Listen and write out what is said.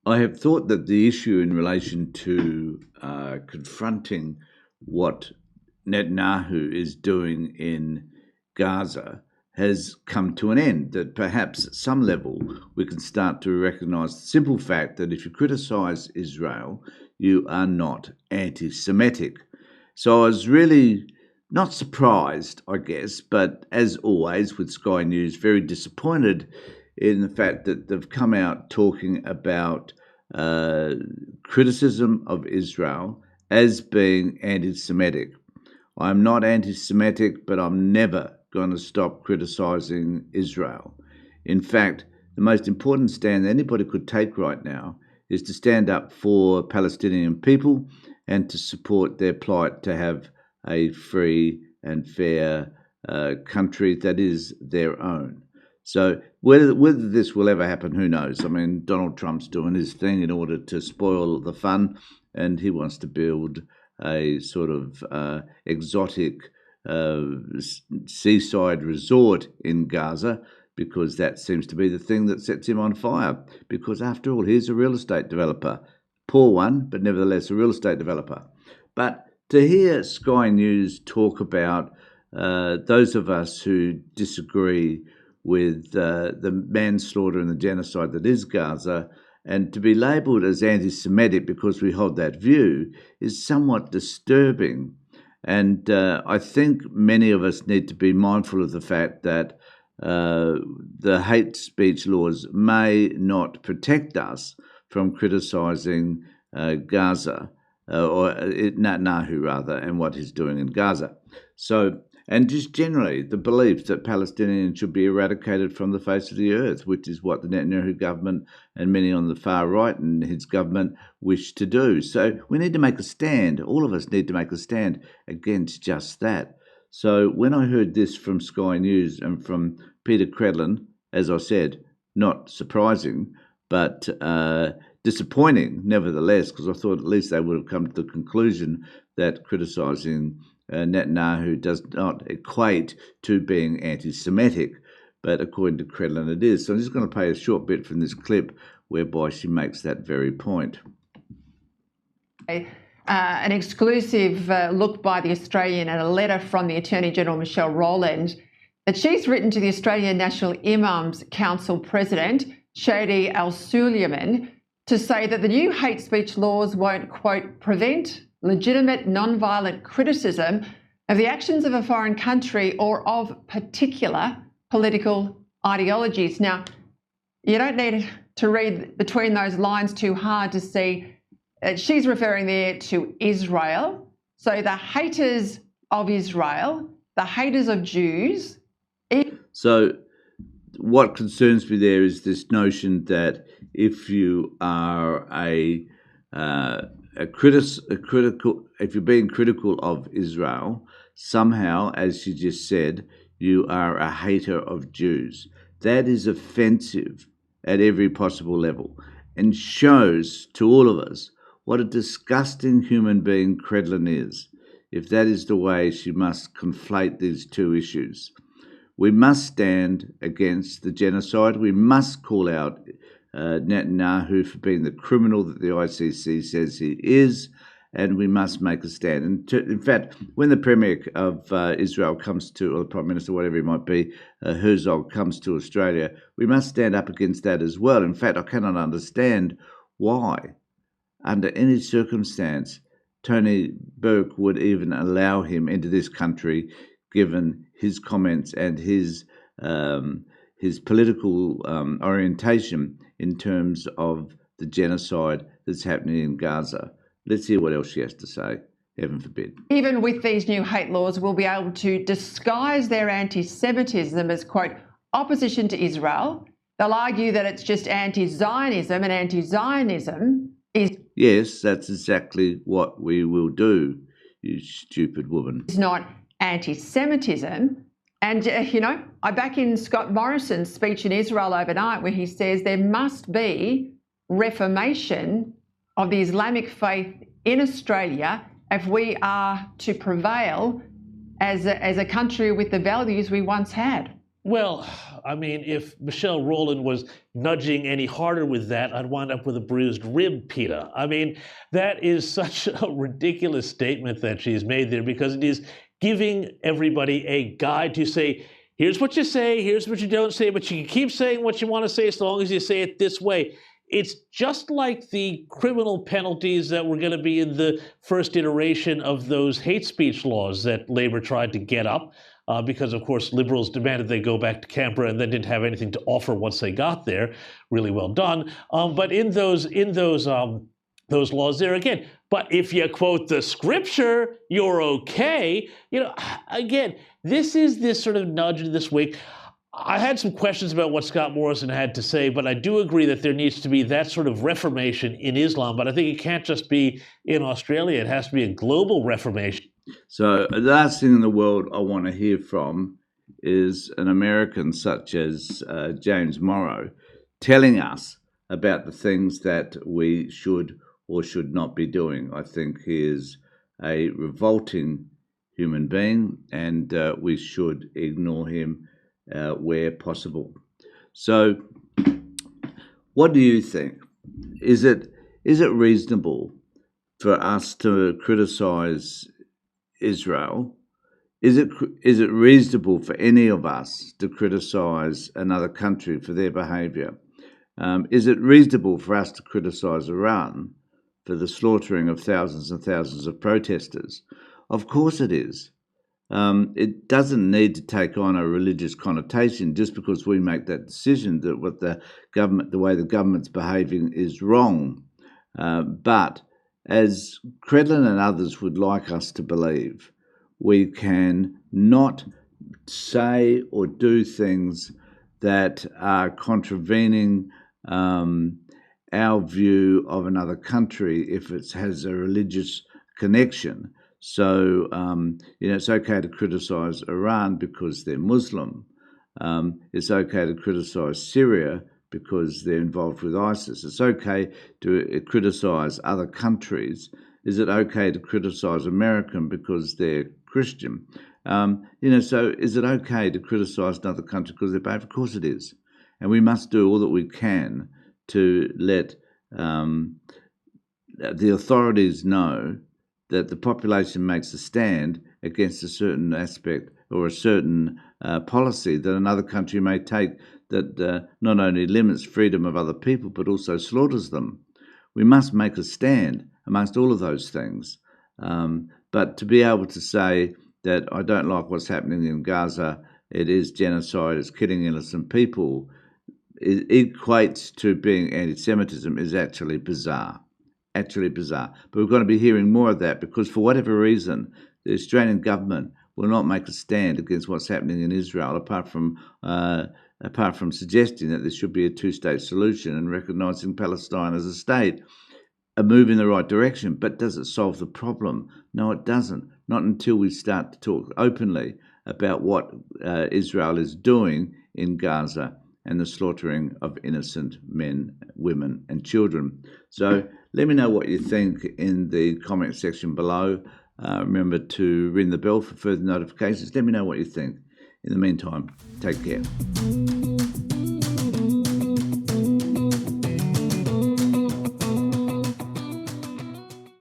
I have thought that the issue in relation to confronting what Netanyahu is doing in Gaza has come to an end, that perhaps at some level we can start to recognise the simple fact that if you criticise Israel, you are not anti-Semitic. So I was really not surprised, I guess, but as always with Sky News, very disappointed in the fact that they've come out talking about criticism of Israel as being anti-Semitic. I'm not anti-Semitic, but I'm never going to stop criticising Israel. In fact, the most important stand anybody could take right now is to stand up for Palestinian people and to support their plight to have a free and fair country that is their own. So whether this will ever happen, who knows? I mean, Donald Trump's doing his thing in order to spoil the fun, and he wants to build a sort of exotic seaside resort in Gaza, because that seems to be the thing that sets him on fire. Because after all, he's a real estate developer. Poor one, but nevertheless a real estate developer. But to hear Sky News talk about those of us who disagree with the manslaughter and the genocide that is Gaza, and to be labelled as anti-Semitic because we hold that view is somewhat disturbing. And I think many of us need to be mindful of the fact that the hate speech laws may not protect us from criticising Gaza, or Netanyahu rather, and what he's doing in Gaza. So, and just generally the belief that Palestinians should be eradicated from the face of the earth, which is what the Netanyahu government and many on the far right and his government wish to do. So we need to make a stand. All of us need to make a stand against just that. So when I heard this from Sky News and from Peter Credlin, as I said, not surprising, but disappointing nevertheless, because I thought at least they would have come to the conclusion that criticising Netanyahu does not equate to being anti-Semitic, but according to Credlin it is. So I'm just going to play a short bit from this clip whereby she makes that very point. An exclusive look by The Australian and a letter from the Attorney-General Michelle Rowland that she's written to the Australian National Imams Council President, Shadi Al-Suleiman, to say that the new hate speech laws won't, quote, prevent legitimate non-violent criticism of the actions of a foreign country or of particular political ideologies. Now, you don't need to read between those lines too hard to see that she's referring there to Israel. So the haters of Israel, the haters of Jews. So what concerns me there is this notion that if you are if you're being critical of Israel, somehow, as she just said, you are a hater of Jews. That is offensive at every possible level and shows to all of us what a disgusting human being Credlin is, if that is the way she must conflate these two issues. We must stand against the genocide. We must call out Netanyahu for being the criminal that the ICC says he is, and we must make a stand. And in fact, when the Premier of Israel comes to, or the Prime Minister, whatever he might be, Herzog comes to Australia, we must stand up against that as well. In fact, I cannot understand why, under any circumstance, Tony Burke would even allow him into this country, given his comments and his political orientation in terms of the genocide that's happening in Gaza. Let's hear what else she has to say. Heaven forbid. Even with these new hate laws, will be able to disguise their anti-Semitism as, quote, opposition to Israel. They'll argue that it's just anti-Zionism, and anti-Zionism is... Yes, that's exactly what we will do, you stupid woman. It's not anti-Semitism. And, I back in Scott Morrison's speech in Israel overnight where he says there must be reformation of the Islamic faith in Australia if we are to prevail as a country with the values we once had. Well, I mean, if Michelle Rowland was nudging any harder with that, I'd wind up with a bruised rib, Peter. I mean, that is such a ridiculous statement that she's made there, because it is giving everybody a guide to say, here's what you say, here's what you don't say, but you can keep saying what you want to say as long as you say it this way. It's just like the criminal penalties that were going to be in the first iteration of those hate speech laws that Labor tried to get up. Because, of course, liberals demanded they go back to Canberra and then didn't have anything to offer once they got there. Really well done. But in those laws there again, but if you quote the scripture, you're okay. Again, this is this sort of nudge in this week. I had some questions about what Scott Morrison had to say, but I do agree that there needs to be that sort of reformation in Islam. But I think it can't just be in Australia. It has to be a global reformation. So the last thing in the world I want to hear from is an American such as James Morrow telling us about the things that we should or should not be doing. I think he is a revolting human being, and we should ignore him where possible. So what do you think? Is it reasonable for us to criticize Israel? Is it reasonable for any of us to criticize another country for their behavior? Is it reasonable for us to criticize Iran for the slaughtering of thousands and thousands of protesters? Of course it is. It doesn't need to take on a religious connotation just because we make that decision that the way the government's behaving is wrong. But as Credlin and others would like us to believe, we can not say or do things that are contravening our view of another country if it has a religious connection. So, it's okay to criticize Iran because they're Muslim. It's okay to criticize Syria because they're involved with ISIS. It's okay to criticize other countries. Is it okay to criticize American because they're Christian? So is it okay to criticize another country because they're bad? Of course it is. And we must do all that we can to let the authorities know that the population makes a stand against a certain aspect or a certain policy that another country may take that not only limits freedom of other people but also slaughters them. We must make a stand amongst all of those things. But to be able to say that I don't like what's happening in Gaza, it is genocide, it's killing innocent people, it equates to being anti-Semitism is actually bizarre. But we're going to be hearing more of that because for whatever reason, the Australian government will not make a stand against what's happening in Israel, apart from suggesting that there should be a two-state solution and recognising Palestine as a state. A move in the right direction, but does it solve the problem? No, it doesn't. Not until we start to talk openly about what Israel is doing in Gaza and the slaughtering of innocent men, women, and children. So let me know what you think in the comment section below. Remember to ring the bell for further notifications. Let me know what you think. In the meantime, take care.